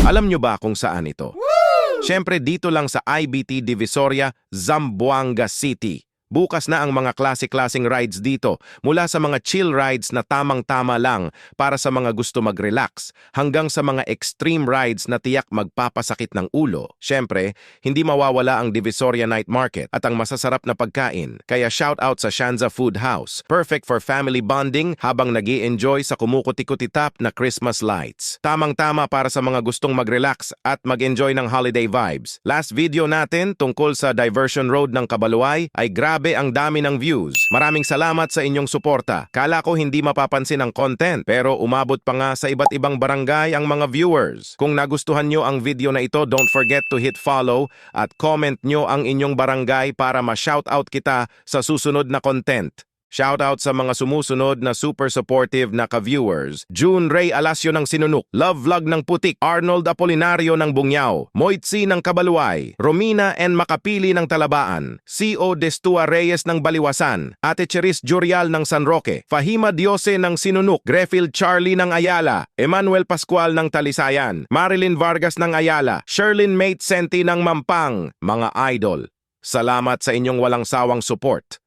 Alam nyo ba kung saan ito? Siyempre dito lang sa IBT Divisoria, Zamboanga City. Bukas na ang mga klase-klaseng rides dito, mula sa mga chill rides na tamang-tama lang para sa mga gusto mag-relax, hanggang sa mga extreme rides na tiyak magpapasakit ng ulo. Siyempre, hindi mawawala ang Divisoria Night Market at ang masasarap na pagkain. Kaya shout out sa Shanza Food House. Perfect for family bonding habang nag-i-enjoy sa kumukuti-kutitap na Christmas lights. Tamang-tama para sa mga gustong mag-relax at mag-enjoy ng holiday vibes. Last video natin tungkol sa Diversion Road ng Cabaluay ay grabe ang dami ng views. Maraming salamat sa inyong suporta. Kala ko hindi mapapansin ang content pero umabot pa nga sa iba't ibang barangay ang mga viewers. Kung nagustuhan nyo ang video na ito, don't forget to hit follow at comment nyo ang inyong barangay para ma-shoutout kita sa susunod na content. Shoutout sa mga sumusunod na super supportive na ka-viewers. June Ray Alasio ng Sinunuk, Love Vlog ng Putik, Arnold Apolinario ng Bungyao, Moitzi ng Cabaluay, Romina N. Makapili ng Talabaan, C.O. Destua Reyes ng Baliwasan, Ate Cheris Jurial ng San Roque, Fahima Diose ng Sinunuk, Grefil Charlie ng Ayala, Emmanuel Pascual ng Talisayan, Marilyn Vargas ng Ayala, Sherlyn Mate Senti ng Mampang. Mga idol, salamat sa inyong walang sawang support.